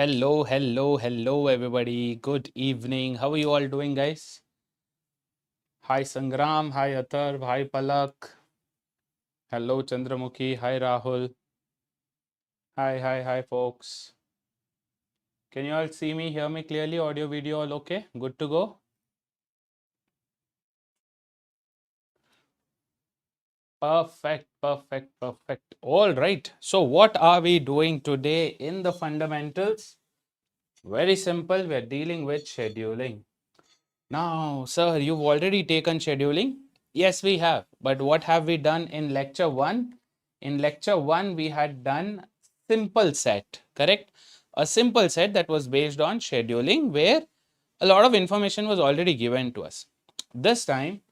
Hello, hello, hello, everybody. Good evening. How are you all doing, guys? Hi, Sangram. Hi, Athar. Hi, Palak. Hello, Chandramukhi. Hi, Rahul. Hi, hi, hi, folks. Can you all see me, hear me clearly? Audio, video, all okay? Good to go? Perfect, perfect, perfect. All right. So, what are we doing today in the fundamentals? Very simple. We're dealing with scheduling. Now, sir, you've already taken scheduling? Yes, we have. But what have we done in lecture 1? In lecture 1, we had done simple set, correct? A simple set that was based on scheduling where a lot of information was already given to us. This time,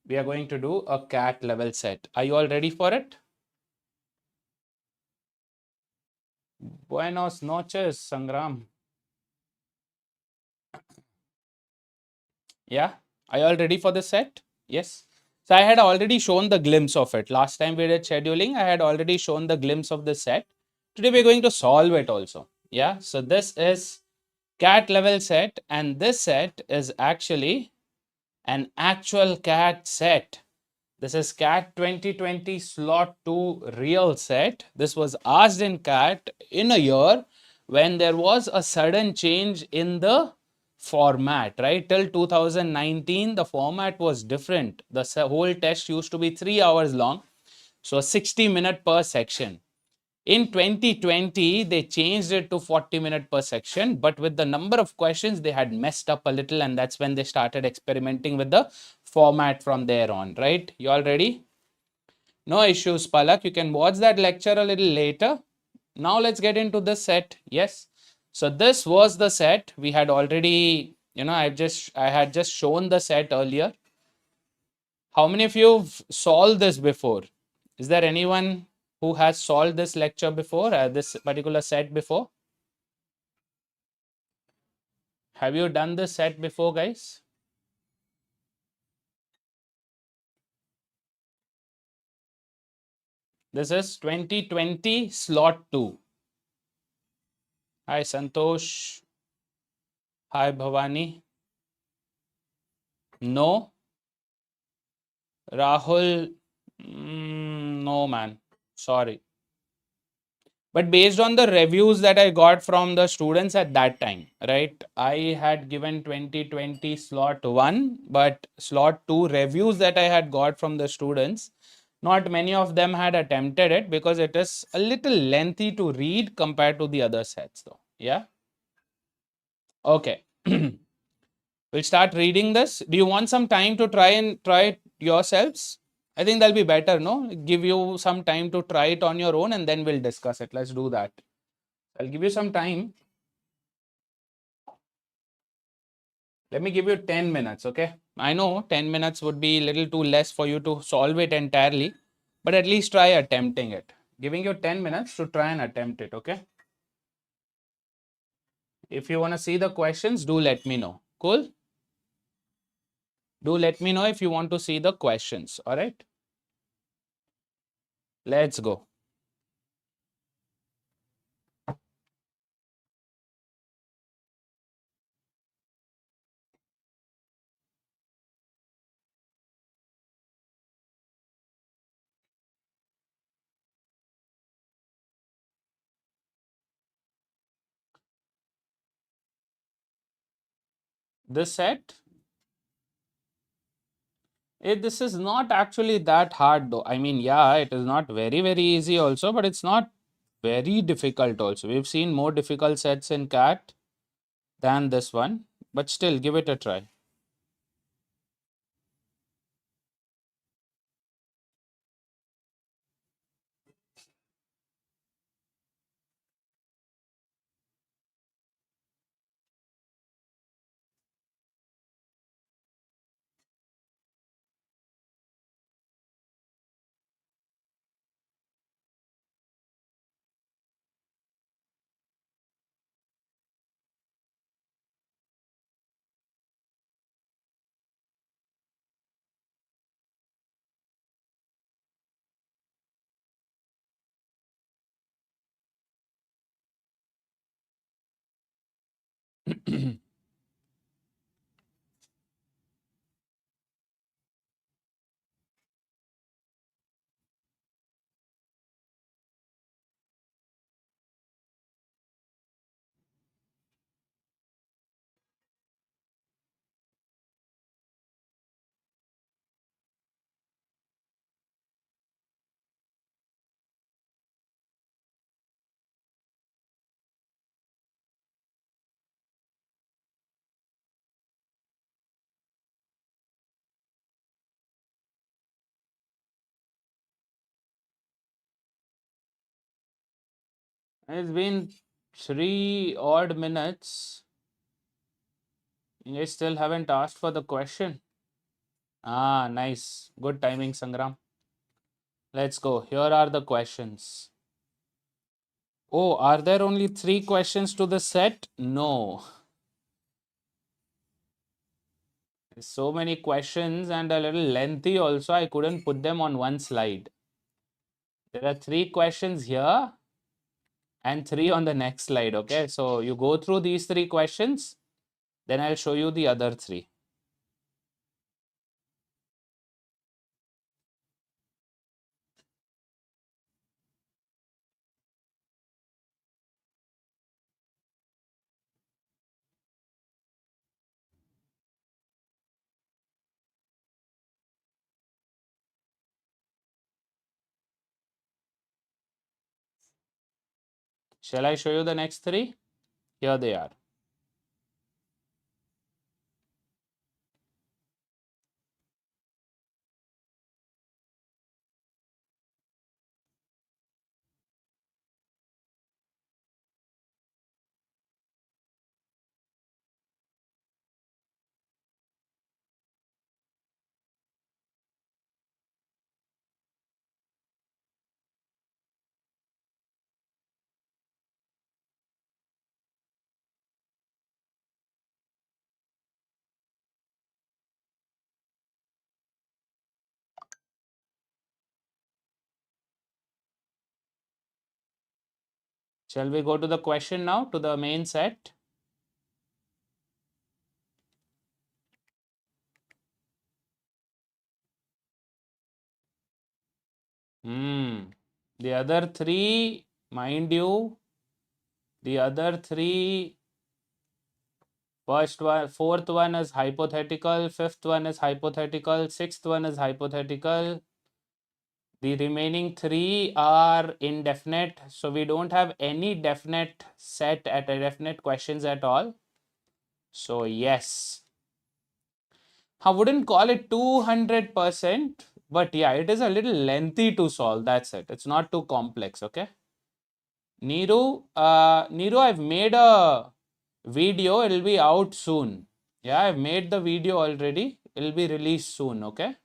we are going to do a cat level set. Are you all ready for it? Buenos noches, Sangram. Yeah? Are you all ready for the set? Yes. So I had already shown the glimpse of it. Last time we did scheduling, I had already shown the glimpse of the set. Today we're going to solve it also. Yeah. So this is cat level set, and this set is actually an actual cat set. This is cat 2020 slot 2 real set. This was asked in cat in a year when there was a sudden change in the format, right? Till 2019, the format was different. The whole test used to be 3 hours long. So 60 minutes per section. In 2020, they changed it to 40 minutes per section, but with the number of questions, they had messed up a little, and that's when they started experimenting with the format from there on, right? You all ready? No issues, Palak. You can watch that lecture a little later. Now let's get into the set. Yes. So this was the set. We had already, I had just shown the set earlier. How many of you have solved this before? Is there anyone who has solved this lecture before, this particular set before? Have you done this set before, guys? This is 2020 slot 2. Hi, Santosh. Hi, Bhavani. No. Rahul. No, man. Sorry. But based on the reviews that I got from the students at that time, right? I had given 2020 slot 1, but slot 2 reviews that I had got from the students, not many of them had attempted it because it is a little lengthy to read compared to the other sets though. Yeah. Okay. We'll start reading this. Do you want some time to try it yourselves? I think that'll be better, no? Give you some time to try it on your own and then we'll discuss it. Let's do that. I'll give you some time. Let me give you 10 minutes, okay? I know 10 minutes would be a little too less for you to solve it entirely, but at least try attempting it. Giving you 10 minutes to try and attempt it, okay? If you want to see the questions, do let me know. Cool? Do let me know if you want to see the questions, all right? Let's go. This set, this is not actually that hard though. I mean, yeah, it is not very, very easy also, but it's not very difficult also. We've seen more difficult sets in CAT than this one, but still give it a try. It's been 3 odd minutes. You guys still haven't asked for the question. Ah, nice. Good timing, Sangram. Let's go. Here are the questions. Oh, are there only 3 questions to the set? No. So many questions and a little lengthy also. I couldn't put them on one slide. There are 3 questions here and 3 on the next slide. Okay, so you go through these 3 questions, then I'll show you the other 3. Shall I show you the next 3? Here they are. Shall we go to the question now, to the main set? The other 3, mind you, the other 3, fourth one is hypothetical, fifth one is hypothetical, sixth one is hypothetical. The remaining 3 are indefinite. So we don't have any definite set at a definite questions at all. So yes, I wouldn't call it 200%, but yeah, it is a little lengthy to solve. That's it. It's not too complex. Okay. Neeru, I've made a video. It'll be out soon. Yeah, I've made the video already. It'll be released soon. Okay.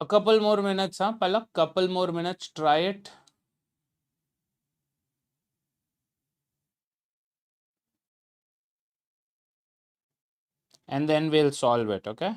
A couple more minutes, huh, Palak? Couple more minutes. Try it. And then we'll solve it, okay?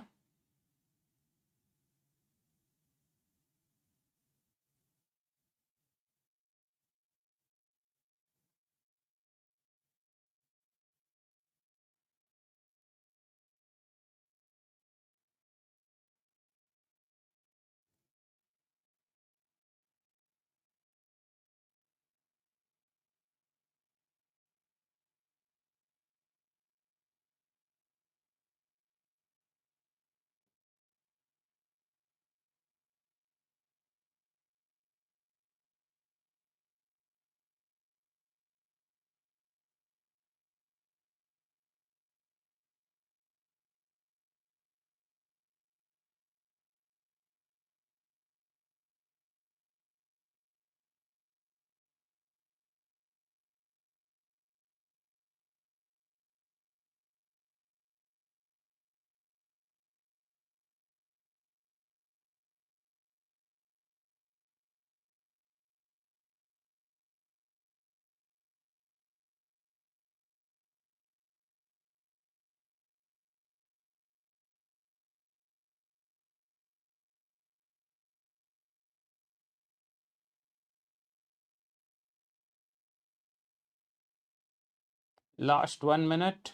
Last 1 minute.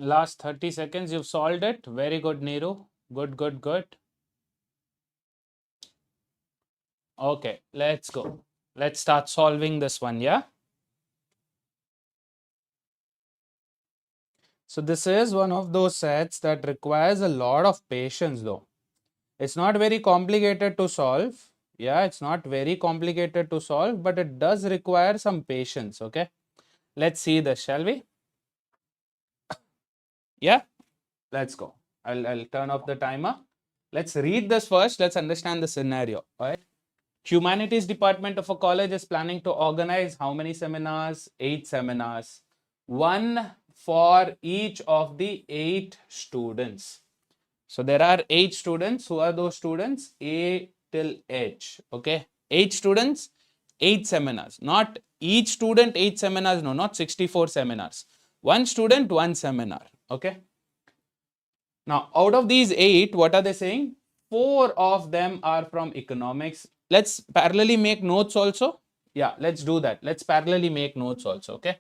Last 30 seconds. You've solved it. Very good, Neeru. Good, good, good. Okay, let's go. Let's start solving this one, yeah? So this is one of those sets that requires a lot of patience though. It's not very complicated to solve. Yeah, it's not very complicated to solve, but it does require some patience, okay? Let's see this, shall we? Yeah, let's go. I'll turn off the timer. Let's read this first. Let's understand the scenario, all right? Humanities department of a college is planning to organize how many seminars? 8 seminars. One for each of the 8 students. So there are 8 students. Who are those students? A till H. Okay. 8 students, 8 seminars. Not each student 8 seminars. No, not 64 seminars. One student, one seminar. Okay. Now, out of these 8, what are they saying? 4 of them are from economics. Let's parallelly make notes also. Yeah, let's do that. Let's parallelly make notes also. Okay.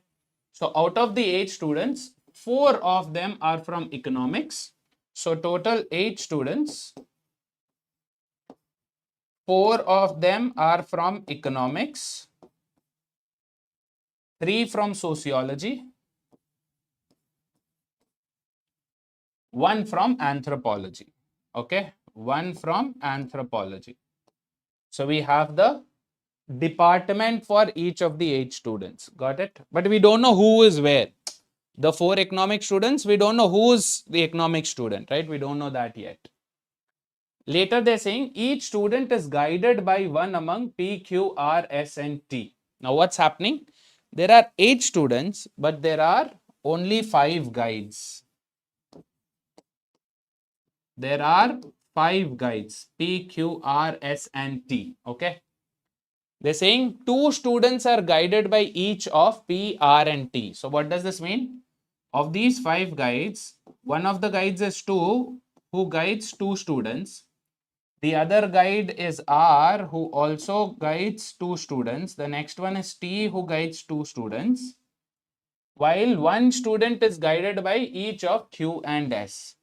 So out of the 8 students, 4 of them are from economics. So total 8 students, 4 of them are from economics, 3 from sociology, 1 from anthropology. Okay, 1 from anthropology. So we have the department for each of the 8 students. Got it? But we don't know who is where. The 4 economic students, we don't know who's the economic student, right? We don't know that yet. Later, they're saying each student is guided by one among P, Q, R, S, and T. Now, what's happening? There are 8 students, but there are only 5 guides. There are 5 guides P, Q, R, S, and T. Okay. They're saying 2 students are guided by each of P, R, and T. So, what does this mean? Of these 5 guides, one of the guides is 2, who guides 2 students. The other guide is R, who also guides 2 students. The next one is T, who guides 2 students. while one student is guided by each of Q and S.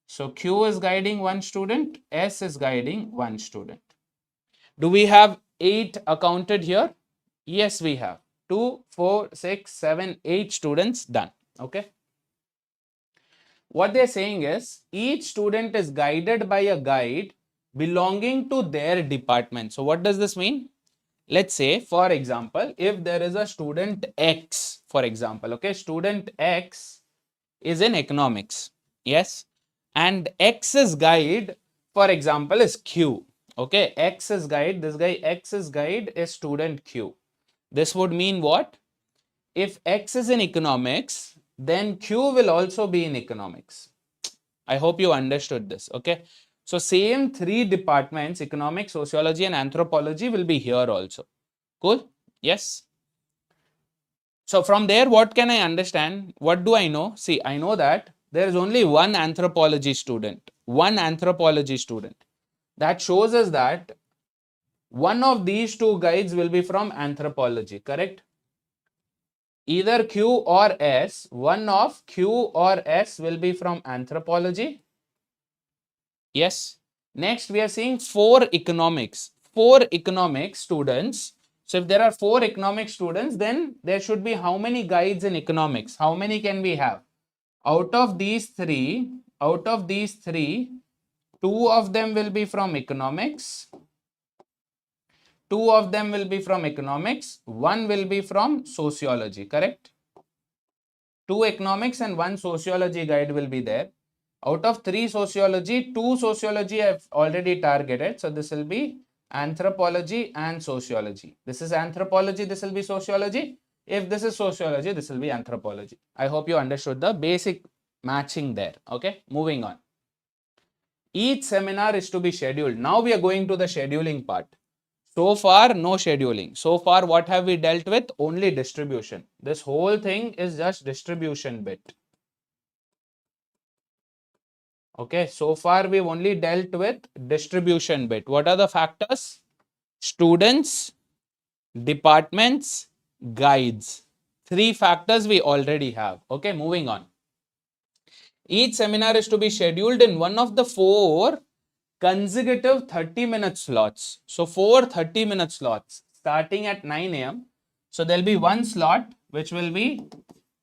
So Q is guiding one student, S is guiding one student. Do we have 8 accounted here? Yes, we have. 2, 4, 6, 7, 8 students done. Okay. What they're saying is each student is guided by a guide belonging to their department. So what does this mean? Let's say, for example, if there is a student X, for example, okay, student X is in economics, yes, and X's guide, for example, is Q, okay, X's guide, this guy X's guide is student Q. This would mean what? If X is in economics, then Q will also be in economics. I hope you understood this, okay. So same 3 departments, economics, sociology and anthropology, will be here also. Cool? Yes. So from there, what can I understand? What do I know? See, I know that there is only one anthropology student. One anthropology student. That shows us that one of these 2 guides will be from anthropology, correct? Either Q or S, one of Q or S will be from anthropology. Yes. Next, we are seeing 4 economics. 4 economics students. So if there are 4 economics students, then there should be how many guides in economics? How many can we have? Out of these three, 2 of them will be from economics. 2 of them will be from economics. 1 will be from sociology, correct? 2 economics and 1 sociology guide will be there. Out of 3 sociology, 2 sociology I have already targeted. So this will be anthropology and sociology. This is anthropology, this will be sociology. If this is sociology, this will be anthropology. I hope you understood the basic matching there. Okay, moving on. Each seminar is to be scheduled. Now we are going to the scheduling part. So far, no scheduling. So far, what have we dealt with? Only distribution. This whole thing is just distribution bit. Okay, so far we've only dealt with distribution bit. What are the factors? Students, departments, guides. 3 factors we already have. Okay, moving on. Each seminar is to be scheduled in one of the 4 consecutive 30-minute slots. So 4 30-minute slots starting at 9 a.m. So there'll be one slot which will be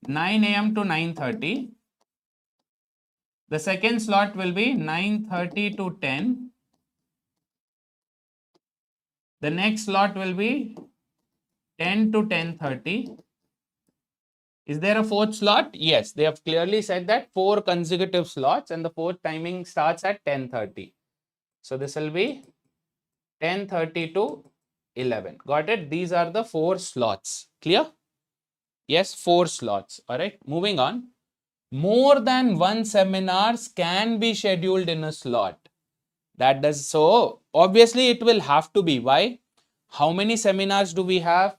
9 a.m. to 9:30. The second slot will be 9:30 to 10. The next slot will be 10 to 10:30. Is there a 4th slot? Yes, they have clearly said that 4 consecutive slots and the 4th timing starts at 10:30. So this will be 10:30 to 11. Got it? These are the 4 slots. Clear? Yes, 4 slots. All right. Moving on. More than one seminars can be scheduled in a slot. That does so. Obviously, it will have to be. Why? How many seminars do we have?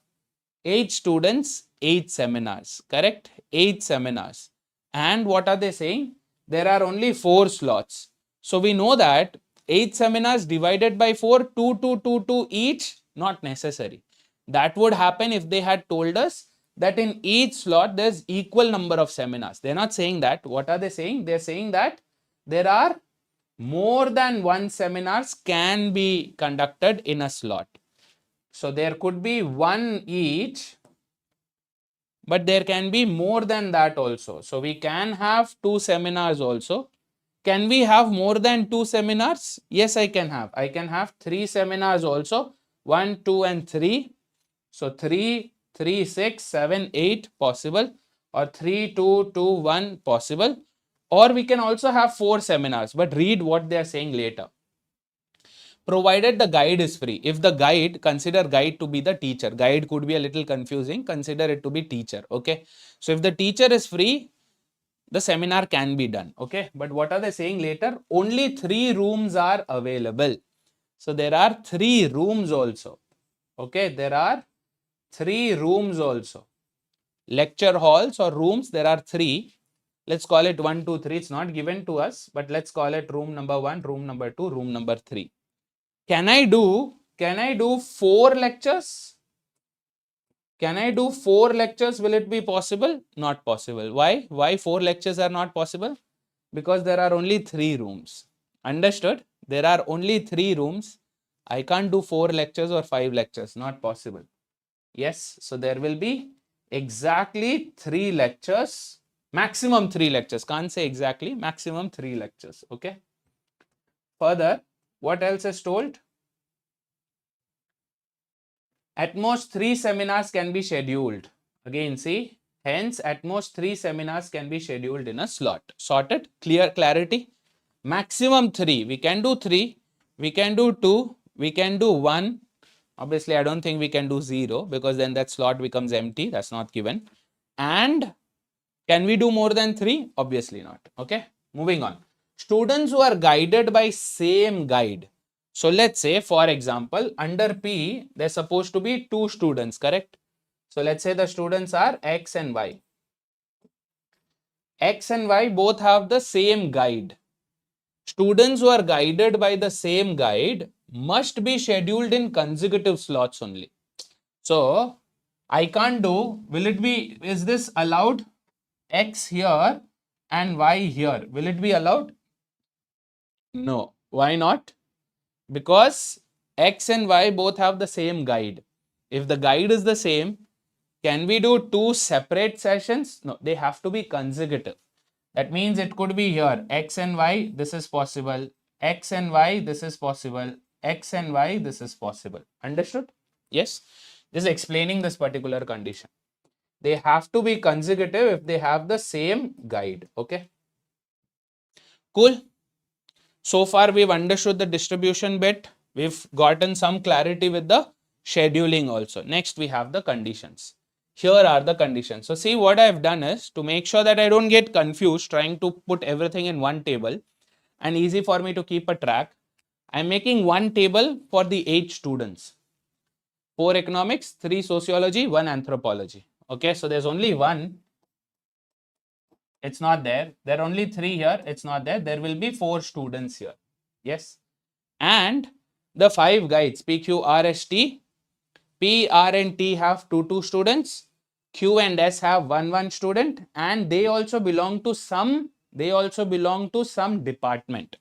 8 students, 8 seminars. Correct? 8 seminars. And what are they saying? There are only 4 slots. So we know that 8 seminars divided by 4, 2, 2, 2, 2 each, not necessary. That would happen if they had told us that in each slot there's equal number of seminars. They're not saying that. What are they saying? They're saying that there are more than one seminars can be conducted in a slot. So there could be one each, but there can be more than that also. So we can have 2 seminars also. Can we have more than 2 seminars? Yes, I can have. I can have 3 seminars also. 1, 2 and 3. So 3, 3, 6, 7, 8 possible, or 3, 2, 2, 1 possible. Or we can also have 4 seminars, but read what they are saying later. Provided the guide is free. If the guide, consider guide to be the teacher. Guide could be a little confusing. Consider it to be teacher. Okay. So if the teacher is free, the seminar can be done. Okay. But what are they saying later? Only 3 rooms are available. So there are 3 rooms also. Okay. There are 3 rooms also. Lecture halls or rooms, there are 3. Let's call it 1, 2, 3. It's not given to us, but let's call it room number 1, room number 2, room number 3. Can I do 4 lectures? Can I do 4 lectures? Will it be possible? Not possible. Why? Why 4 lectures are not possible? Because there are only 3 rooms. Understood? There are only 3 rooms. I can't do 4 lectures or 5 lectures. Not possible. Yes. So there will be exactly 3 lectures. Maximum 3 lectures. Can't say exactly. Maximum 3 lectures. Okay. Further, what else is told? At most 3 seminars can be scheduled. Again, see, hence at most 3 seminars can be scheduled in a slot. Sorted? Clear? Clarity? Maximum 3. We can do 3. We can do 2. We can do 1. Obviously, I don't think we can do 0 because then that slot becomes empty. That's not given. And can we do more than 3? Obviously not. Okay. Moving on. Students who are guided by same guide. So let's say, for example, under P, there's supposed to be 2 students, correct? So let's say the students are X and Y. X and Y both have the same guide. Students who are guided by the same guide must be scheduled in consecutive slots only. So I can't do, will it be, is this allowed? X here and Y here. Will it be allowed? No. Why not? Because X and Y both have the same guide. If the guide is the same, can we do 2 separate sessions? No, they have to be consecutive. That means it could be here X and Y, this is possible. X and Y, this is possible. X and Y, this is possible. Understood? Yes. Just explaining this particular condition. They have to be consecutive if they have the same guide. Okay. Cool. So far, we've understood the distribution bit. We've gotten some clarity with the scheduling also. Next, we have the conditions. Here are the conditions. So see, what I've done is to make sure that I don't get confused trying to put everything in one table and easy for me to keep a track. I'm making one table for the 8 students. 4 economics, 3 sociology, 1 anthropology. Okay, so there's only one. It's not there. There are only 3 here. It's not there. There will be 4 students here. Yes. And the 5 guides, P, Q, R, S, T. P, R, and T have 2 students. Q and S have 1 student. And they also belong to some department.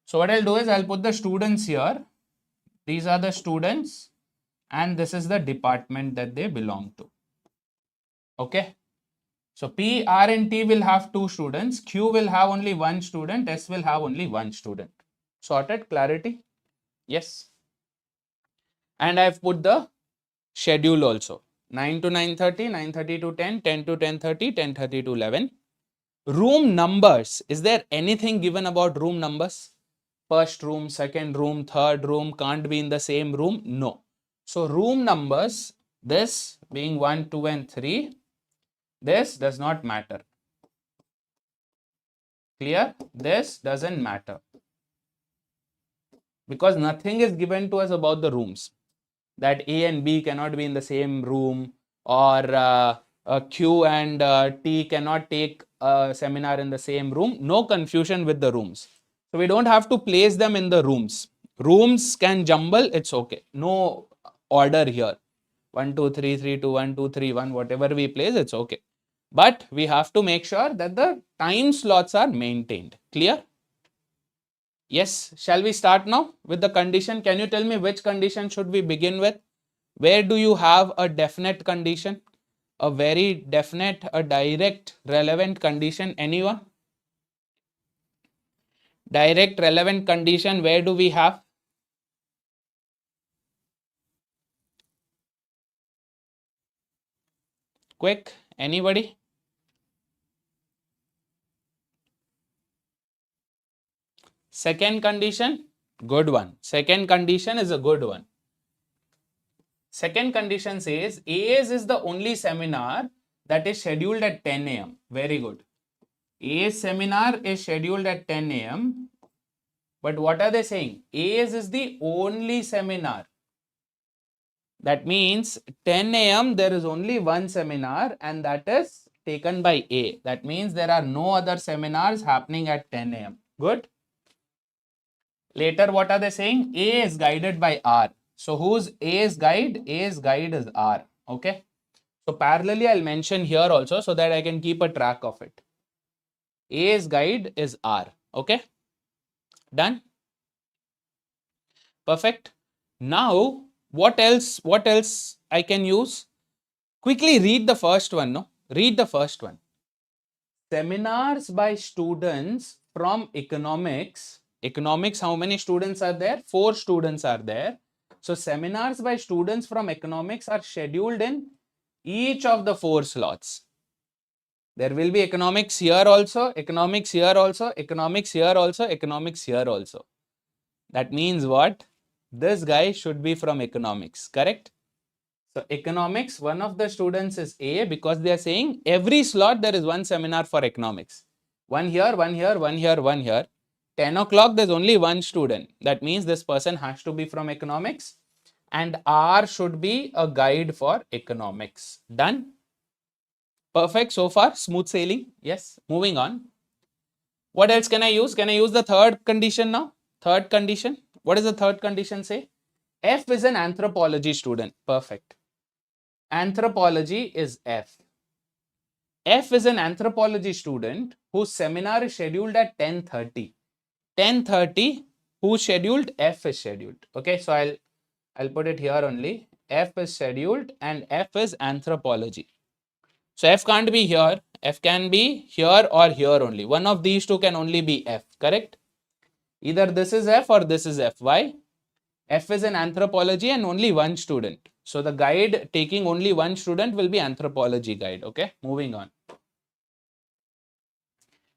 So what I'll do is I'll put the students here. These are the students. And this is the department that they belong to. Okay. So P, R, and T will have 2 students. Q will have only 1 student. S will have only 1 student. Sorted? Clarity? Yes. And I've put the schedule also. 9 to 9:30, 9:30 to 10, 10 to 10:30, 10:30 to 11. Room numbers. Is there anything given about room numbers? First room, second room, third room can't be in the same room? No. So room numbers, this being 1, 2, and 3, this does not matter. Clear? This doesn't matter. Because nothing is given to us about the rooms. That A and B cannot be in the same room, or Q and T cannot take a seminar in the same room. No confusion with the rooms. So we don't have to place them in the rooms. Rooms can jumble, it's okay. No order here. 1, 2, 3, 3, 2, 1, 2, 3, 1, whatever we place, it's okay. But we have to make sure that the time slots are maintained. Clear? Yes. Shall we start now with the condition? Can you tell me which condition should we begin with? Where do you have a definite condition? A very definite, a direct, relevant condition? Anyone? Direct, relevant condition, where do we have? Quick, anybody? Second condition, good one. Second condition is a good one. Second condition says AS is the only seminar that is scheduled at 10 a.m. Very good. AS seminar is scheduled at 10 a.m. But what are they saying? AS is the only seminar. That means 10 a.m. there is only one seminar and that is taken by A. That means there are no other seminars happening at 10 a.m. Good. Later, what are they saying? A is guided by R. So who's A's guide? A's guide is R. Okay. So parallelly, I'll mention here also so that I can keep a track of it. A's guide is R. Okay. Done. Perfect. Now, what else? What else I can use? Quickly read the first one. No, read the first one. Seminars by students from economics. Economics, how many students are there? 4 students are there. So seminars by students from economics are scheduled in each of the 4 slots. There will be economics here also, economics here also, economics here also, economics here also. That means what? This guy should be from economics, correct? So economics, one of the students is A, because they are saying every slot there is one seminar for economics. One here, one here, one here, one here. 10 o'clock, there's only one student. That means this person has to be from economics. And R should be a guide for economics. Done? Perfect so far, smooth sailing. Yes, moving on. What else can I use? Can I use the third condition now? Third condition. What does the third condition say? F is an anthropology student. Perfect. Anthropology is F. F is an anthropology student whose seminar is scheduled at 10:30. 10:30, who's scheduled? F is scheduled. Okay, so I'll put it here only. F is scheduled and F is anthropology. So F can't be here. F can be here or here only. One of these two can only be F, correct? Either this is F or this is F. Why? F is in anthropology and only one student. So the guide taking only one student will be anthropology guide. Okay, moving on.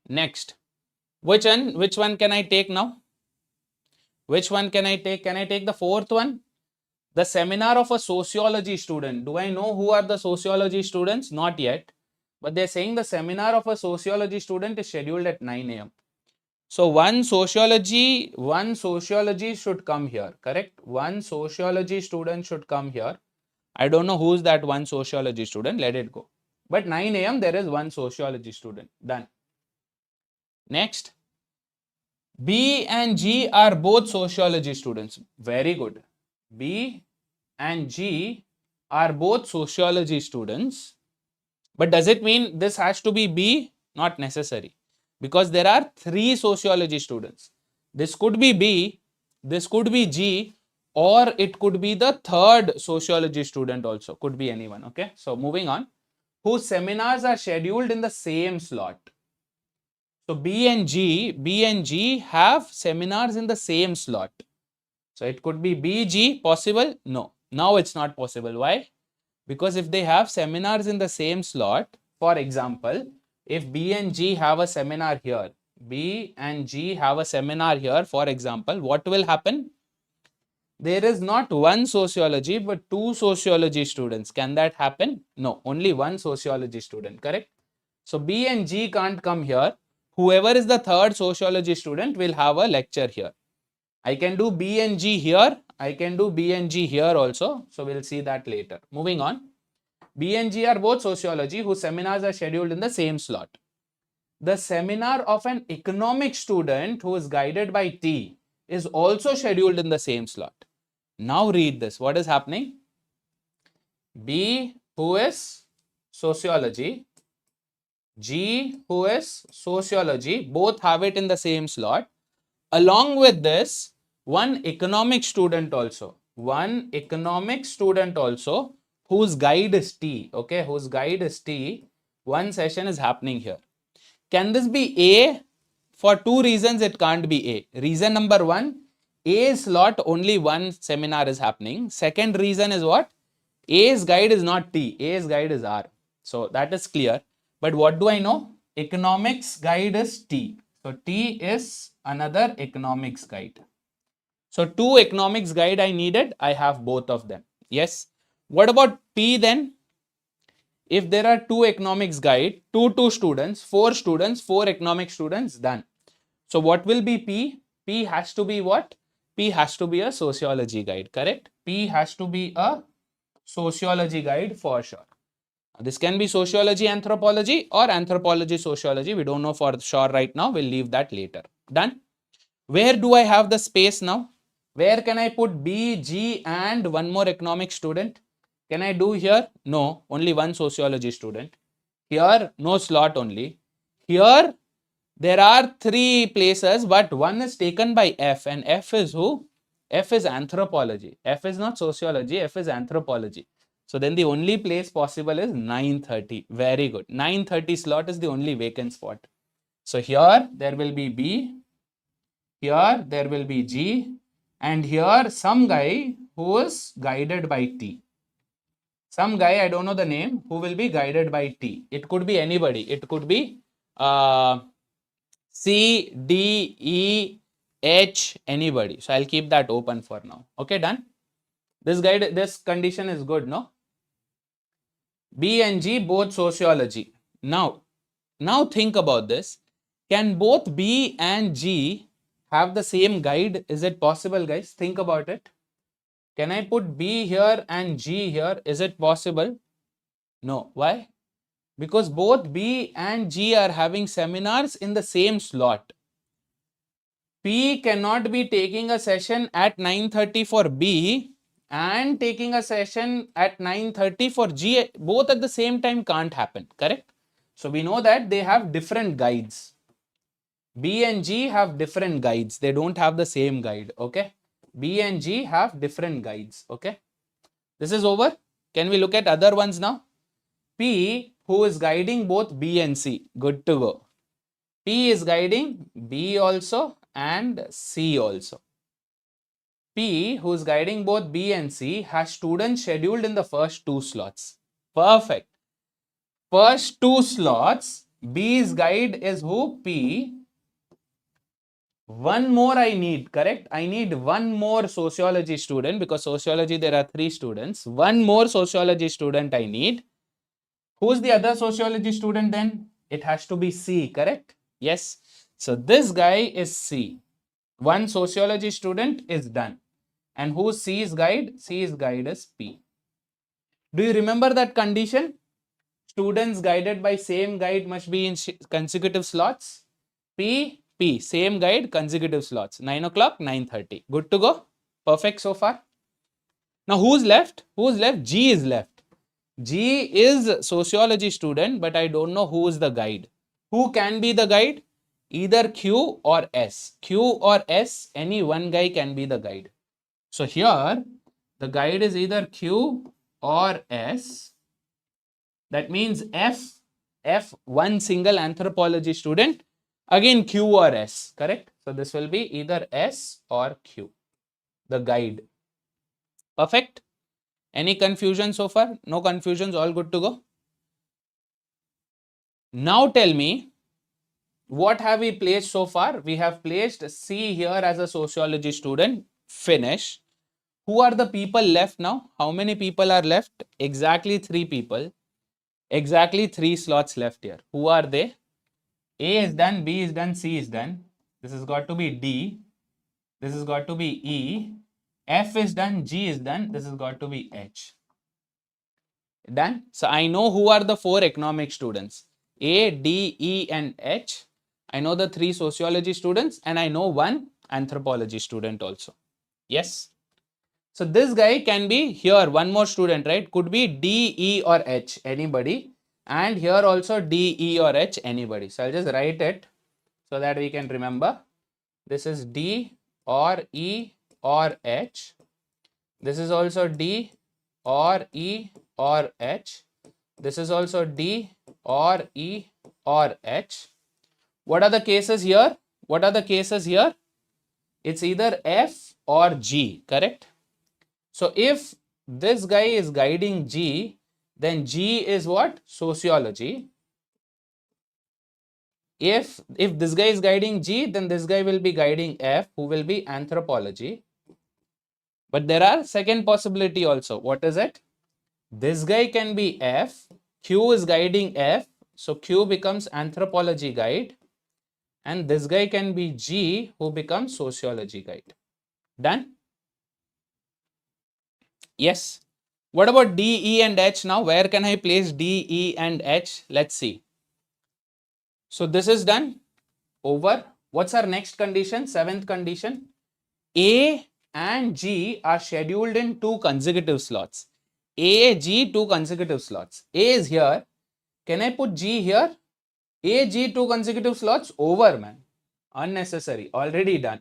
Next, which one can I take now? Which one can I take? Can I take the fourth one? The seminar of a sociology student. Do I know who are the sociology students? Not yet. But they're saying the seminar of a sociology student is scheduled at 9 a.m. So one sociology should come here, correct? One sociology student should come here. I don't know who's that one sociology student. Let it go. But 9 a.m. there is one sociology student. Done. Next. B and G are both sociology students. Very good. B and G are both sociology students. But does it mean this has to be B? Not necessary. Because there are 3 sociology students. This could be B, this could be G, or it could be the third sociology student also. Could be anyone. Okay. So moving on. Whose seminars are scheduled in the same slot. So B and G have seminars in the same slot. So it could be BG possible? No. Now it's not possible. Why? Because if they have seminars in the same slot, for example, if B and G have a seminar here, B and G have a seminar here, for example, what will happen? There is not one sociology, but 2 sociology students. Can that happen? No, only one sociology student, correct? So B and G can't come here. Whoever is the third sociology student will have a lecture here. I can do B and G here. I can do B and G here also. So we'll see that later. Moving on. B and G are both sociology whose seminars are scheduled in the same slot. The seminar of an economic student who is guided by T is also scheduled in the same slot. Now read this. What is happening? B, who is sociology, G, who is sociology, both have it in the same slot. Along with this, one economic student also, whose guide is T, okay, whose guide is T, one session is happening here. Can this be A? For 2 reasons it can't be A. Reason number 1, A slot only one seminar is happening. Second reason is what? A's guide is not T, A's guide is R. So that is clear. But what do I know? Economics guide is T. So T is another economics guide. So 2 economics guide I needed. I have both of them. Yes. What about P then? If there are 2 economics guide, 2 students, 4 students, 4 economic students, done. So what will be P? P has to be what? P has to be a sociology guide, correct? P has to be a sociology guide for sure. This can be sociology, anthropology or anthropology, sociology. We don't know for sure right now. We'll leave that later. Done. Where do I have the space now? Where can I put B, G and one more economic student? Can I do here? No, only one sociology student. Here, no slot only. Here, there are 3 places, but one is taken by F, and F is who? F is anthropology. F is not sociology, F is anthropology. So then the only place possible is 9:30. Very good. 9:30 slot is the only vacant spot. So here there will be B, here there will be G, and here some guy who is guided by T. Some guy, I don't know the name, who will be guided by T. It could be anybody. It could be C, D, E, H, anybody. So I'll keep that open for now. Okay, done. This condition is good, no? B and G both sociology. Now think about this. Can both B and G have the same guide? Is it possible, guys? Think about it. Can I put B here and G here? Is it possible? No. Why? Because both B and G are having seminars in the same slot. P cannot be taking a session at 9:30 for B and taking a session at 9:30 for G. Both at the same time can't happen, correct? So we know that they have different guides. B and G have different guides. They don't have the same guide, okay? B and G have different guides, okay? This is over. Can we look at other ones now? P, who is guiding both B and C. Good to go. P is guiding B also and C also. P, who is guiding both B and C, has students scheduled in the first 2 slots. Perfect. First 2 slots, B's guide is who? P. One more I need, correct? I need one more sociology student, because sociology there are 3 students. One more sociology student I need. Who's the other sociology student then? It has to be C, correct? Yes. So this guy is C. One sociology student is done. And who's C's guide? C's guide is P. Do you remember that condition? Students guided by same guide must be in consecutive slots. P, same guide, consecutive slots. 9 o'clock, 9:30. Good to go? Perfect so far? Now who's left? Who's left? G is left. G is sociology student, but I don't know who is the guide. Who can be the guide? Either Q or S. Q or S, any one guy can be the guide. So here, the guide is either Q or S. That means F, one single anthropology student, again Q or S, correct? So this will be either S or Q, the guide. Perfect? Any confusion so far? No confusions, all good to go? Now tell me, what have we placed so far? We have placed C here as a sociology student. Finish. Who are the people left now? How many people are left? Exactly 3 people. Exactly 3 slots left here. Who are they? A is done, B is done, C is done. This has got to be D. This has got to be E. F is done, G is done. This has got to be H. Done? So I know who are the 4 economic students. A, D, E and H. I know the 3 sociology students, and I know 1 anthropology student also. Yes. So this guy can be here, one more student, right? Could be D, E or H, anybody. And here also D, E or H, anybody. So I'll just write it so that we can remember. This is D or E or H. This is also D or E or H. This is also D or E or H. What are the cases here? What are the cases here? It's either F or G, correct? So if this guy is guiding G, then G is what? Sociology. If this guy is guiding G, then this guy will be guiding F, who will be anthropology. But there are second possibility also. What is it? This guy can be F, Q is guiding F, so Q becomes anthropology guide, and this guy can be G, who becomes sociology guide. Done? Yes. What about D, E and H now? Where can I place D, E and H? Let's see. So this is done. Over. What's our next condition? 7th condition. A and G are scheduled in 2 consecutive slots. A, G, 2 consecutive slots. A is here. Can I put G here? A, G, 2 consecutive slots? Over, man. Unnecessary. Already done.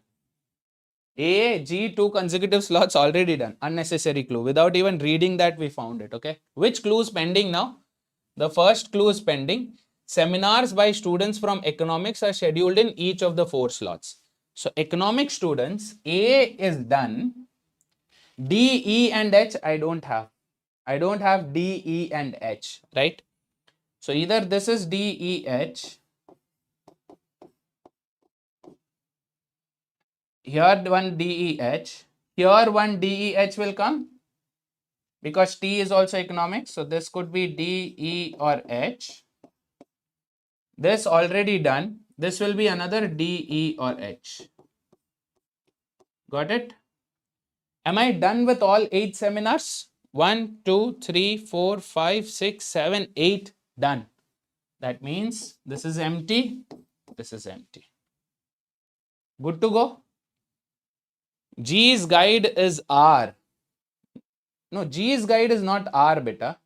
A, G, 2 consecutive slots already done. Unnecessary clue. Without even reading that, we found it. Okay. Which clue is pending now? The first clue is pending. Seminars by students from economics are scheduled in each of the 4 slots. So, economic students, A is done. D, E and H I don't have. I don't have D, E and H, right? So, either this is D, E, H. Here one D, E, H. Here one D, E, H will come because T is also economics. So, this could be D, E or H. This already done. This will be another D, E or H. Got it? Am I done with all 8 seminars? 1, 2, 3, 4, 5, 6, 7, 8. Done. That means this is empty. This is empty. Good to go? G's guide is R. No, G's guide is not R, beta.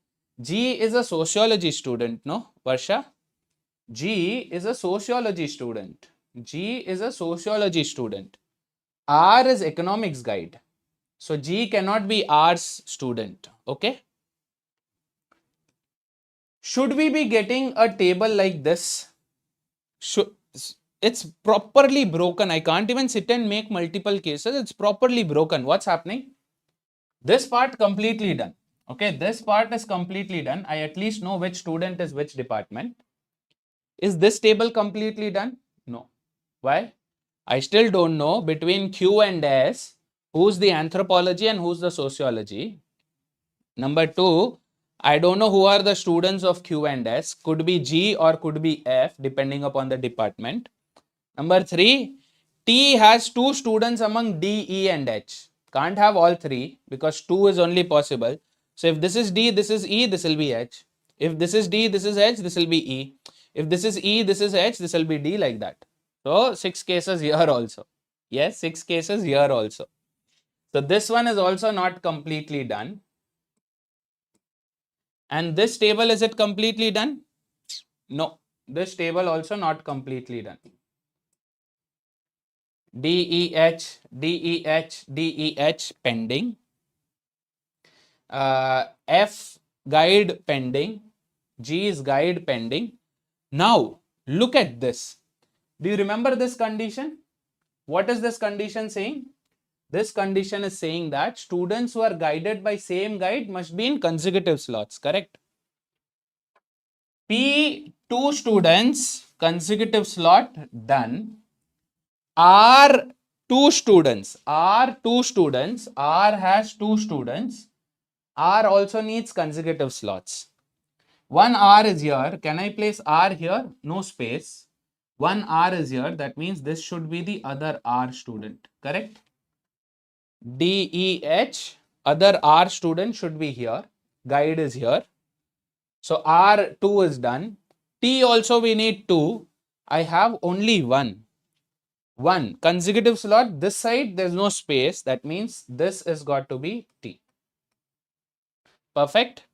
G is a sociology student, no, Varsha? G is a sociology student. G is a sociology student. R is economics guide. So, G cannot be R's student. Okay. Should we be getting a table like this? It's properly broken. I can't even sit and make multiple cases. It's properly broken. What's happening? This part completely done. Okay, this part is completely done. I at least know which student is which department. Is this table completely done? No. Why? I still don't know between Q and S who's the anthropology and who's the sociology. Number 2, I don't know who are the students of Q and S. Could be G or could be F depending upon the department. Number 3, T has 2 students among D, E and H. Can't have all 3 because 2 is only possible. So if this is D, this is E, this will be H. If this is D, this is H, this will be E. If this is E, this is H, this will be D, like that. So 6 cases here also. Yes, 6 cases here also. So this one is also not completely done. And this table, is it completely done? No, this table also not completely done. D, E, H, D, E, H, D, E, H pending. F guide pending. G is guide pending. Now, look at this. Do you remember this condition? What is this condition saying? This condition is saying that students who are guided by same guide must be in consecutive slots, correct? P 2 students, consecutive slot, done. R 2 students, R 2 students, R has 2 students. R also needs consecutive slots. One R is here. Can I place R here? No space. One R is here. That means this should be the other R student. Correct? D, E, H. Other R student should be here. Guide is here. So R2 is done. T also we need 2. I have only 1. 1 consecutive slot. This side there is no space. That means this is got to be T. Perfect.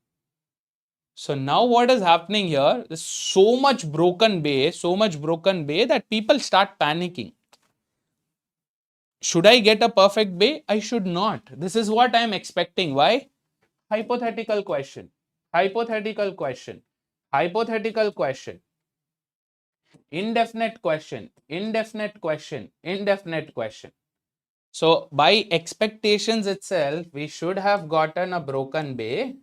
So now what is happening here is so much broken bay that people start panicking. Should I get a perfect bay? I should not. This is what I am expecting. Why? Hypothetical question. Hypothetical question. Hypothetical question. Indefinite question. Indefinite question. Indefinite question. So by expectations itself, we should have gotten a broken bay.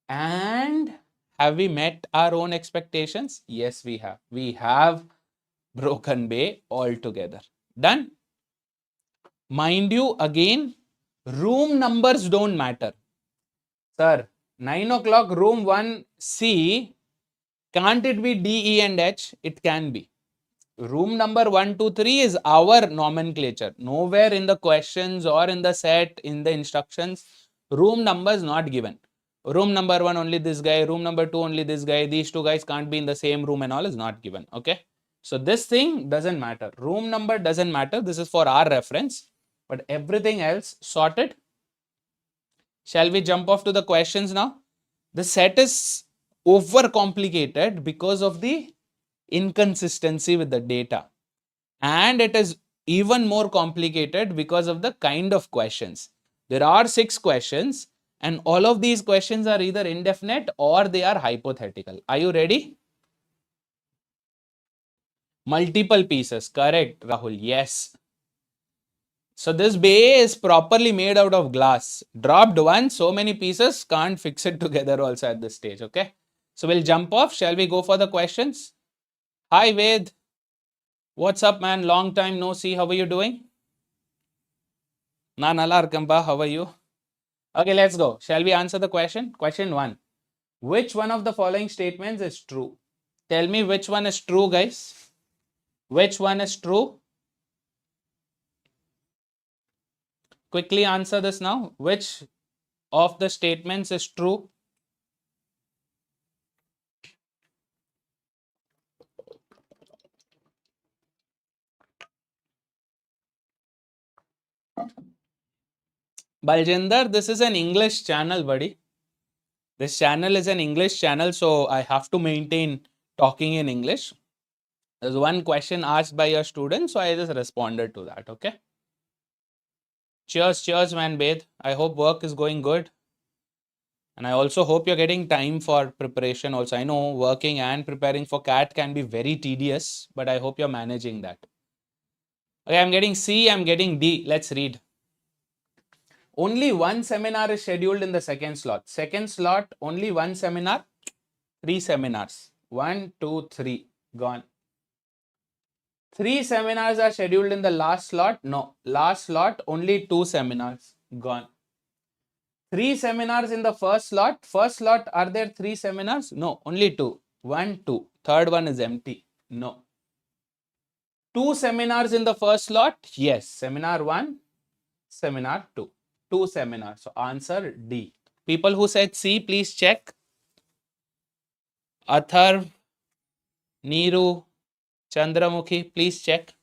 And have we met our own expectations? Yes, we have. We have broken bay altogether. Done? Mind you, again, room numbers don't matter. Sir, 9 o'clock, room 1C, can't it be D, E and H? It can be. Room number 1, 2, 3 is our nomenclature. Nowhere in the questions or in the set, in the instructions, room number is not given. Room number 1 only this guy, room number 2 only this guy, these 2 guys can't be in the same room and all is not given. Okay. So this thing doesn't matter. Room number doesn't matter. This is for our reference. But everything else sorted. Shall we jump off to the questions now? The set is overcomplicated because of the inconsistency with the data. And it is even more complicated because of the kind of questions. There are 6 questions and all of these questions are either indefinite or they are hypothetical. Are you ready? Multiple pieces. Correct, Rahul. Yes. So this bay is properly made out of glass. Dropped one, so many pieces, can't fix it together also at this stage. Okay. So we'll jump off. Shall we go for the questions? Hi, Ved. What's up, man? Long time no see. How are you doing? Nanala Arkamba, how are you? Okay, let's go. Shall we answer the question? Question 1. Which one of the following statements is true? Tell me which one is true, guys. Which one is true? Quickly answer this now. Which of the statements is true? Baljinder, this is an English channel, buddy. This channel is an English channel, so I have to maintain talking in English. There's one question asked by a student, so I just responded to that. Okay. Cheers, man, Bed. I hope work is going good. And I also hope you're getting time for preparation also. I know working and preparing for CAT can be very tedious, but I hope you're managing that. Okay, I'm getting C, I'm getting D. Let's read. Only one seminar is scheduled in the second slot. Second slot, only one seminar, 3 seminars. 1, 2, 3, gone. 3 seminars are scheduled in the last slot. No, last slot, only 2 seminars, gone. 3 seminars in the first slot. First slot, are there 3 seminars? No, only 2. 1, 2. Third one is empty. No. 2 seminars in the first slot? Yes. Seminar 1, seminar 2. 2 seminars. So answer D. People who said C, please check. Atharv, Neeru, Chandramukhi, please check.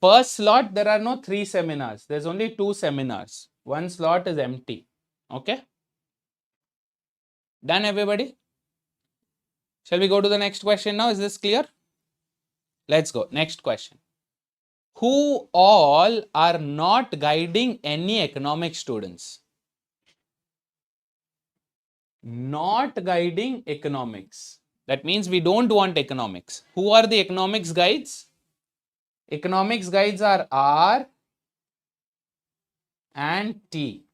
First slot, there are no 3 seminars. There's only 2 seminars. One slot is empty. Okay. Done, everybody? Shall we go to the next question now? Is this clear? Let's go. Next question. Who all are not guiding any economic students? Not guiding economics. That means we don't want economics. Who are the economics guides? Economics guides are R and T.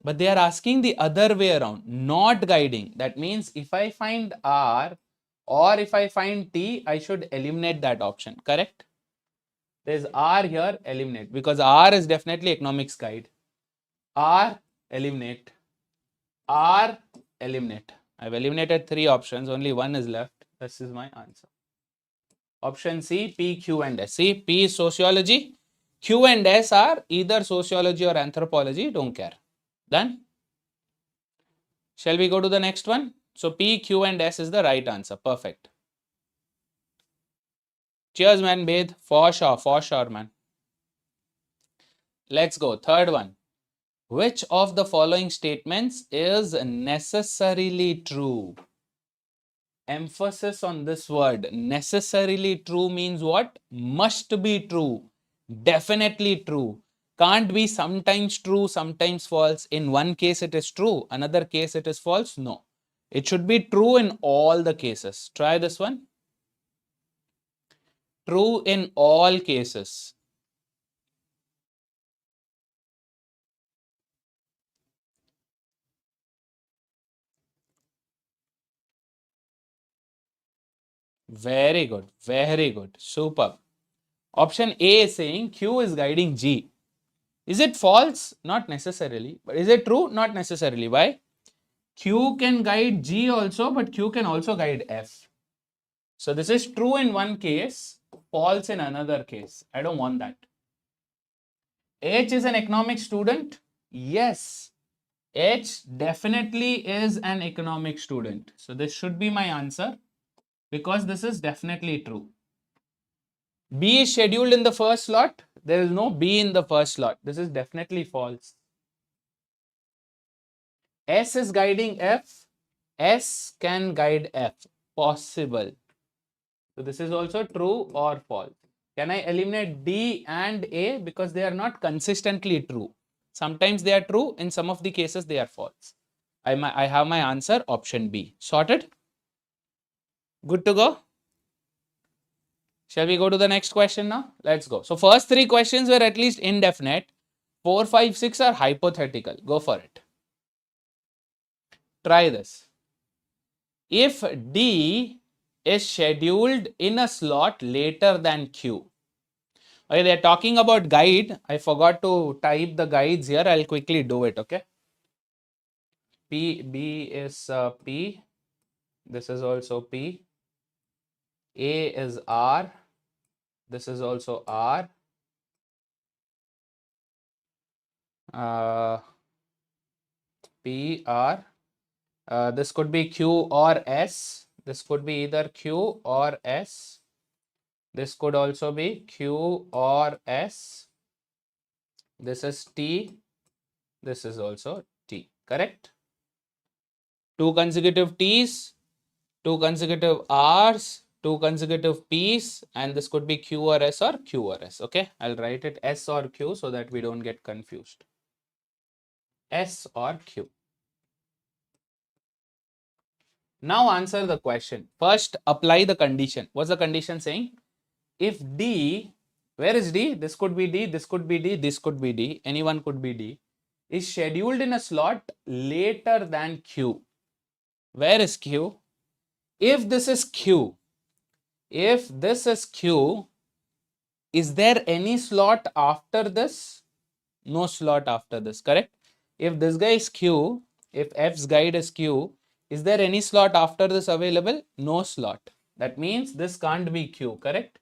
But they are asking the other way around, not guiding. That means if I find R or if I find T, I should eliminate that option, correct? There's R here, eliminate, because R is definitely economics guide. R, eliminate. R, eliminate. I've eliminated 3 options, only one is left. This is my answer. Option C, P, Q and S. See, P is sociology. Q and S are either sociology or anthropology, don't care. Done? Shall we go to the next one? So P, Q and S is the right answer. Perfect. Cheers, man, Bed. For sure, man. Let's go. Third one. Which of the following statements is necessarily true? Emphasis on this word. Necessarily true means what? Must be true. Definitely true. Can't be sometimes true, sometimes false. In one case it is true, another case it is false. No. It should be true in all the cases. Try this one. True in all cases. Very good. Very good. Superb. Option A is saying Q is guiding G. Is it false? Not necessarily. But is it true? Not necessarily. Why? Q can guide G also, but Q can also guide F. So this is true in one case, false in another case. I don't want that. H is an economic student. Yes. H definitely is an economic student. So this should be my answer because this is definitely true. B is scheduled in the first slot. There is no B in the first slot. This is definitely false. S is guiding F. S can guide F. Possible. So this is also true or false. Can I eliminate D and A because they are not consistently true? Sometimes they are true. In some of the cases, they are false. I have my answer, option B. Sorted? Good to go? Shall we go to the next question now? Let's go. So first three questions were at least indefinite. 4, 5, 6 are hypothetical. Go for it. Try this. If D is scheduled in a slot later than Q. Okay, they are talking about guide. I forgot to type the guides here. I'll quickly do it. Okay. B is P. This is also P. A is R. This is also R. P, R. This could be Q or S. This could be either Q or S. This could also be Q or S. This is T. This is also T. Correct? Two consecutive T's, two consecutive R's, two consecutive P's, and this could be Q or S or Q or S. Okay, I'll write it S or Q so that we don't get confused. S or Q. Now answer the question. First, apply the condition. What's the condition saying? If D, where is D? This could be D, this could be D, this could be D, anyone could be D, is scheduled in a slot later than Q. Where is Q? If this is Q, if this is Q, is there any slot after this? No slot after this, correct? If this guy is Q, if F's guide is Q, is there any slot after this available? No slot. That means this can't be Q, correct?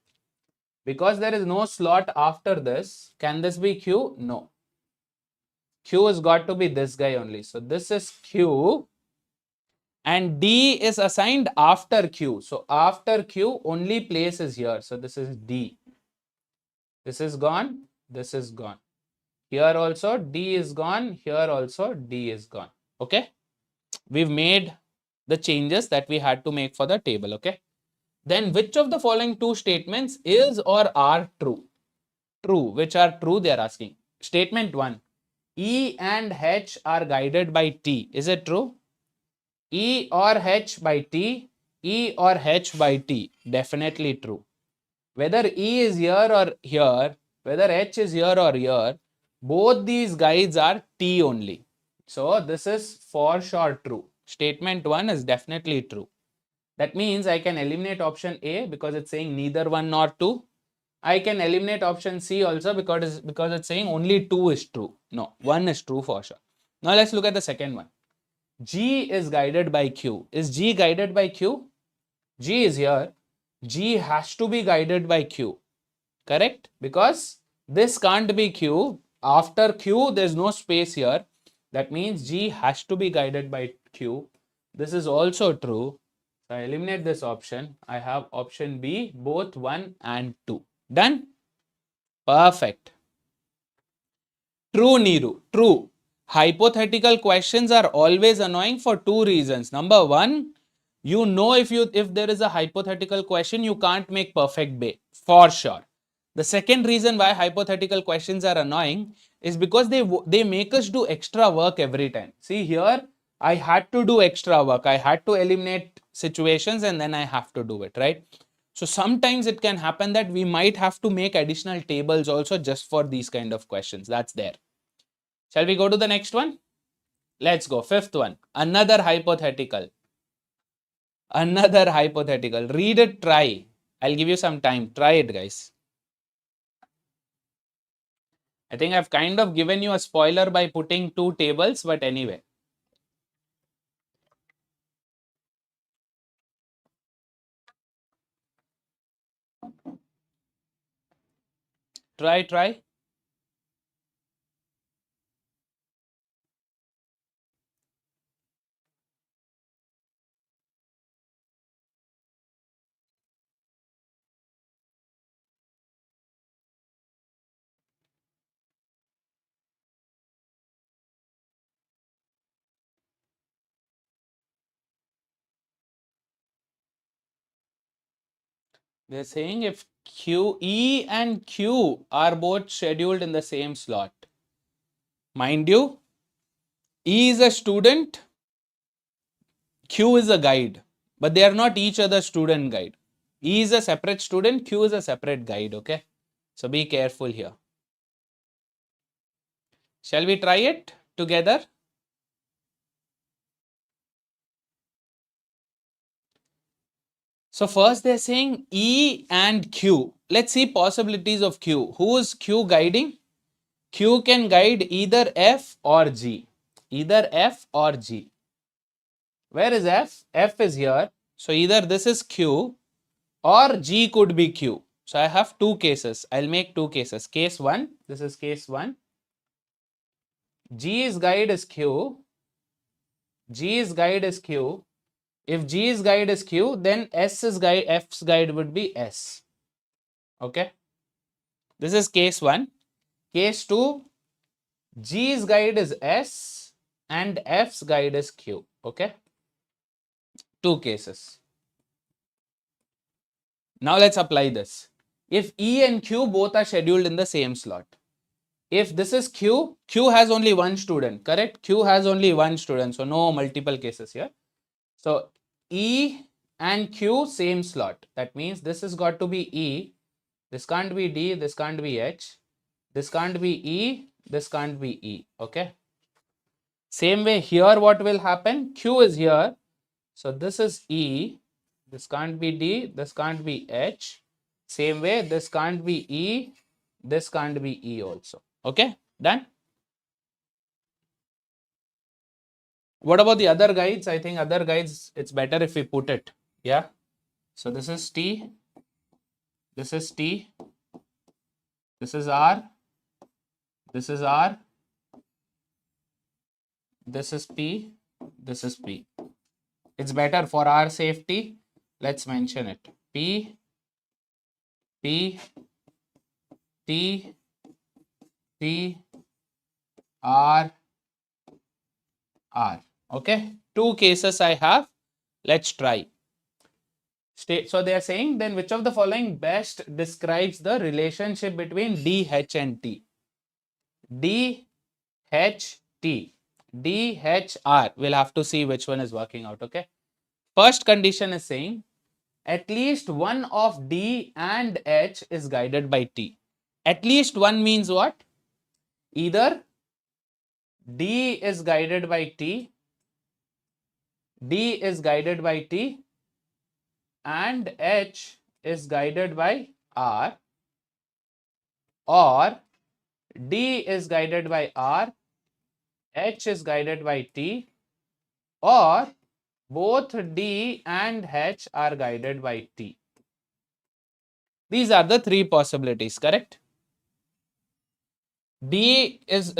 Because there is no slot after this, can this be Q? No. Q has got to be this guy only. So this is Q and D is assigned after Q. So after Q, only place is here. So this is D. This is gone. This is gone. Here also D is gone. Here also D is gone. Okay. We've made the changes that we had to make for the table. Okay. Then which of the following two statements is or are true? True. Which are true? They are asking. Statement 1. E and H are guided by T. Is it true? E or H by T. E or H by T. Definitely true. Whether E is here or here, whether H is here or here, both these guides are T only. So this is for sure true. Statement 1 is definitely true. That means I can eliminate option A because it's saying neither 1 nor 2. I can eliminate option C also because it's saying only 2 is true. No, 1 is true for sure. Now let's look at the second one. G is guided by Q. Is G guided by Q? G is here. G has to be guided by Q. Correct? Because this can't be Q. After Q, there's no space here. That means G has to be guided by Q. This is also true. So I eliminate this option. I have option B, both 1 and 2. Done? Perfect. True, Neeru. True. Hypothetical questions are always annoying for two reasons. Number one, you know if there is a hypothetical question, you can't make perfect bay. For sure. The second reason why hypothetical questions are annoying is because they make us do extra work every time. See here, I had to do extra work. I had to eliminate situations and then I have to do it, right? So sometimes it can happen that we might have to make additional tables also just for these kind of questions. That's there. Shall we go to the next one? Let's go. Fifth one. Another hypothetical. Another hypothetical. Read it, try. I'll give you some time. Try it, guys. I think I've kind of given you a spoiler by putting two tables, but anyway. Try. They're saying if E and Q are both scheduled in the same slot. Mind you, E is a student, Q is a guide, but they are not each other's student guide. E is a separate student, Q is a separate guide, okay? So be careful here. Shall we try it together? So first they're saying E and Q. Let's see possibilities of Q. Who is Q guiding? Q can guide either F or G. Either F or G. Where is F? F is here. So either this is Q or G could be Q. So I have two cases. I'll make two cases. Case 1, this is case 1. G's guide is Q. G's guide is Q. If G's guide is Q, then S's guide, F's guide would be S. Okay. This is case 1. Case 2, G's guide is S and F's guide is Q. Okay. Two cases. Now let's apply this. If E and Q both are scheduled in the same slot. If this is Q, Q has only one student, correct? Q has only one student, so no multiple cases here. So E and Q same slot. That means this has got to be E, this can't be D, this can't be H, this can't be E, this can't be E. Okay. Same way here what will happen? Q is here. So this is E, this can't be D, this can't be H. Same way this can't be E, this can't be E also. Okay, done. What about the other guides? I think other guides, it's better if we put it. Yeah. So this is T, this is T, this is R, this is R, this is P, this is P. It's better for our safety. Let's mention it. P, P, T, T, R, R. Okay. Two cases I have. Let's try. So they are saying then which of the following best describes the relationship between D, H and T? D, H, T. D, H, R. We'll have to see which one is working out. Okay. First condition is saying at least one of D and H is guided by T. At least one means what? Either D is guided by T, D is guided by T, and H is guided by R, or D is guided by R, H is guided by T, or both D and H are guided by T. These are the three possibilities, correct? D is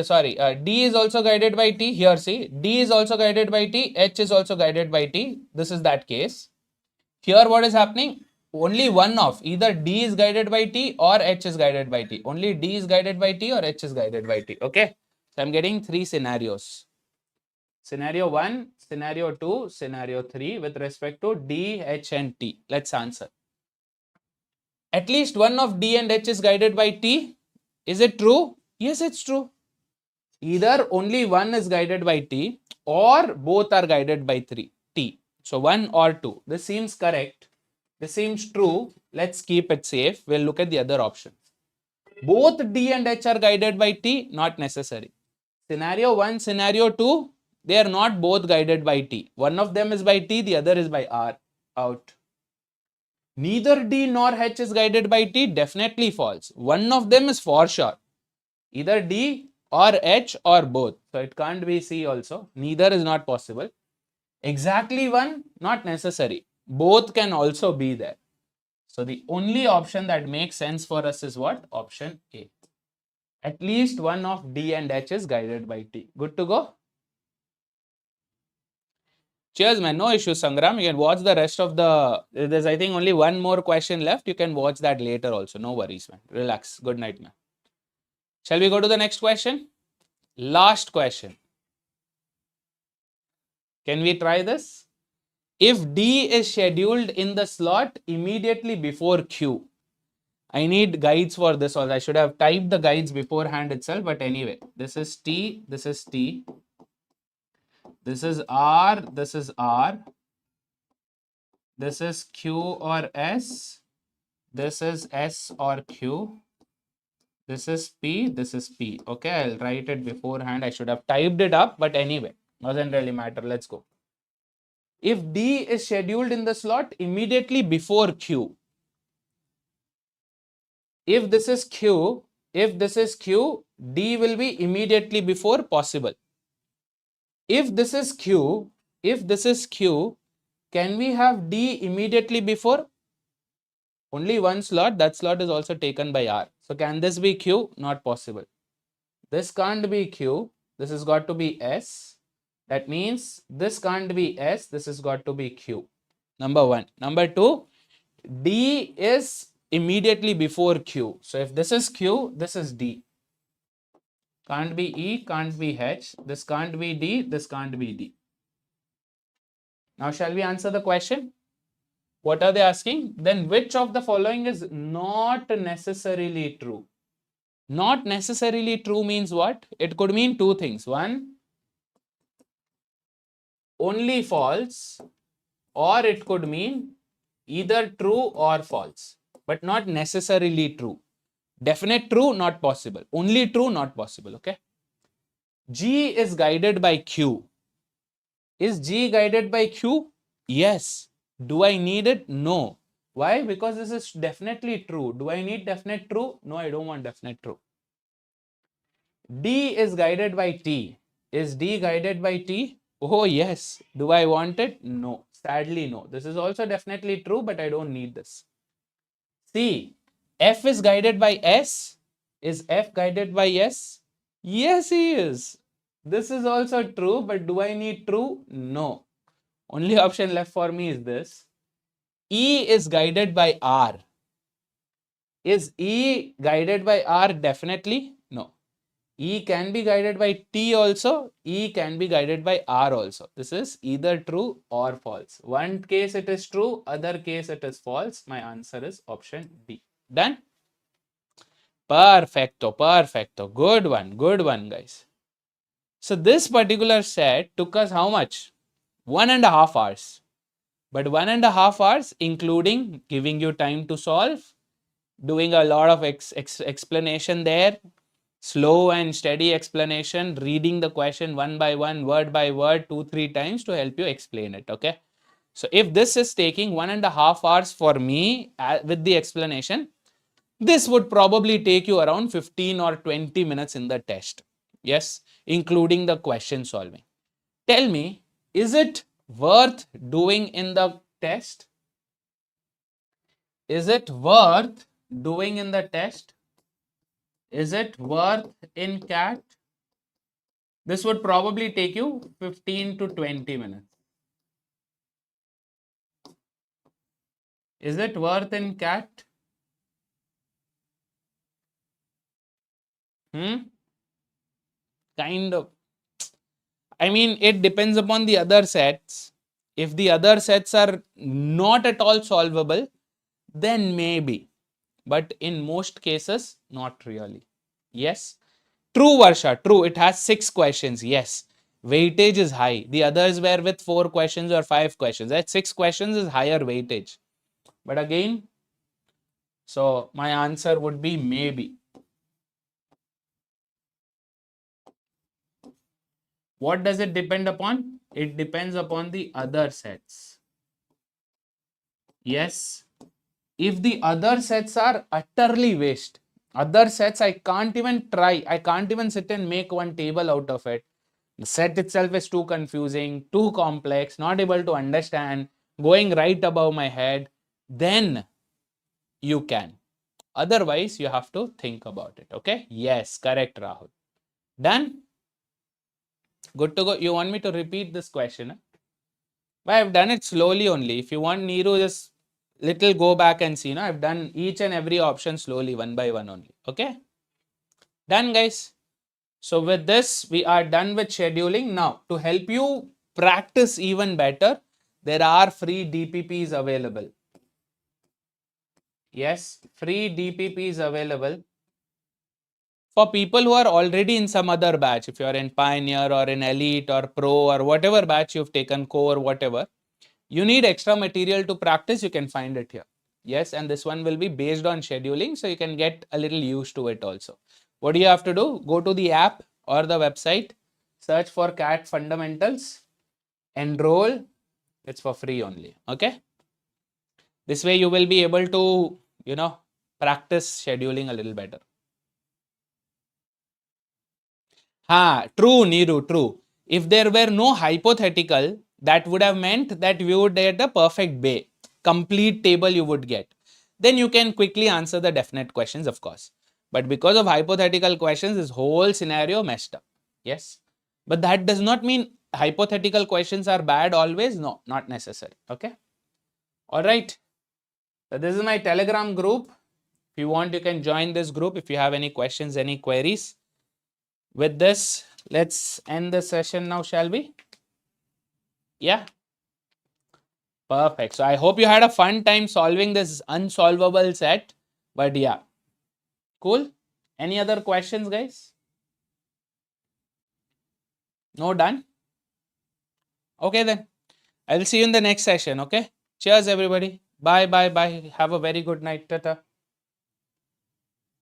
also guided by T. Here see, D is also guided by T, H is also guided by T. This is that case. Here what is happening? Only one of either D is guided by T or H is guided by T. Only D is guided by T or H is guided by T. Okay. So I'm getting three scenarios. Scenario 1, scenario 2, scenario 3 with respect to D, H and T. Let's answer. At least one of D and H is guided by T. Is it true? Yes, it's true. Either only one is guided by T or both are guided by T. So 1 or 2. This seems correct. This seems true. Let's keep it safe. We'll look at the other options. Both D and H are guided by T. Not necessary. Scenario 1, scenario 2, they are not both guided by T. One of them is by T, the other is by R. Out. Neither D nor H is guided by T. Definitely false. One of them is for sure. Either D or H or both. So it can't be C also. Neither is not possible. Exactly one, not necessary. Both can also be there. So the only option that makes sense for us is what? Option A. At least one of D and H is guided by T. Good to go? Cheers, man. No issues, Sangram. You can watch the rest of the... There's, I think, only one more question left. You can watch that later also. No worries, man. Relax. Good night, man. Shall we go to the next question? Last question. Can we try this? If D is scheduled in the slot immediately before Q, I need guides for this also. I should have typed the guides beforehand itself, but anyway, this is T, this is T, this is R, this is R, this is Q or S, this is S or Q, this is P, this is P. Okay, I'll write it beforehand. I should have typed it up, but anyway, doesn't really matter. Let's go. If D is scheduled in the slot immediately before Q, if this is Q, D will be immediately before possible. If this is Q, can we have D immediately before? Only one slot, that slot is also taken by R. So can this be Q? Not possible. This can't be Q, this has got to be S. That means this can't be S, this has got to be Q. Number one. Number two, D is immediately before Q. So if this is Q, this is D. Can't be E, can't be H. This can't be D, this can't be D. Now shall we answer the question? What are they asking? Then which of the following is not necessarily true? Not necessarily true means what? It could mean two things. One, only false, or it could mean either true or false, but not necessarily true. Definite true, not possible. Only true, not possible. Okay. G is guided by Q. Is G guided by Q? Yes. Do I need it? No. Why? Because this is definitely true. Do I need definite true? No, I don't want definite true. D is guided by T. Is D guided by T? Oh, yes. Do I want it? No. Sadly, no. This is also definitely true, but I don't need this. C. F is guided by S. Is F guided by S? Yes, he is. This is also true, but do I need true? No. Only option left for me is this. E is guided by R. Is E guided by R? Definitely no. E can be guided by T also. E can be guided by R also. This is either true or false. One case it is true, other case it is false. My answer is option D. Done? Perfecto, perfecto. Good one, guys. So this particular set took us how much? 1.5 hours. But 1.5 hours, including giving you time to solve, doing a lot of explanation there, slow and steady explanation, reading the question one by one, word by word, 2-3 times to help you explain it. Okay. So if this is taking 1.5 hours for me with the explanation, this would probably take you around 15 or 20 minutes in the test. Yes, including the question solving. Tell me, is it worth doing in the test? Is it worth doing in the test? Is it worth in CAT? This would probably take you 15 to 20 minutes. Is it worth in CAT? Kind of. I mean, it depends upon the other sets. If the other sets are not at all solvable, then maybe. But in most cases, not really. Yes. True, Varsha. True. It has 6 questions. Yes. Weightage is high. The others were with 4 questions or 5 questions. That 6 questions is higher weightage. But again, so my answer would be maybe. What does it depend upon? It depends upon the other sets. Yes. If the other sets are utterly waste, other sets I can't even try, I can't even sit and make one table out of it. The set itself is too confusing, too complex, not able to understand, going right above my head, then you can. Otherwise, you have to think about it. Okay? Yes, correct, Rahul. Done? Good to go. You want me to repeat this question? Huh? But I've done it slowly only. If you want Neeru, just little go back and see. No? I've done each and every option slowly, one by one only. Okay? Done, guys. So with this, we are done with scheduling. Now, to help you practice even better, there are free DPPs available. Yes, free DPPs available for people who are already in some other batch. If you are in Pioneer or in Elite or Pro or whatever batch you've taken, Core, whatever, you need extra material to practice, you can find it here. Yes, and this one will be based on scheduling, so you can get a little used to it also. What do you have to do? Go to the app or the website, search for CAT Fundamentals, enroll. It's for free only. Okay. This way you will be able to, practice scheduling a little better. True, Neeru, true. If there were no hypothetical, that would have meant that we would get a perfect bay, complete table you would get. Then you can quickly answer the definite questions, of course. But because of hypothetical questions, this whole scenario messed up. Yes. But that does not mean hypothetical questions are bad always. No, not necessary. Okay. All right. So this is my Telegram group. If you want, you can join this group if you have any questions, any queries. With this, let's end the session now, shall we? Yeah. Perfect. So I hope you had a fun time solving this unsolvable set. But yeah. Cool. Any other questions, guys? No, done? Okay, then. I will see you in the next session. Okay. Cheers, everybody. Bye, bye, bye. Have a very good night. Tata.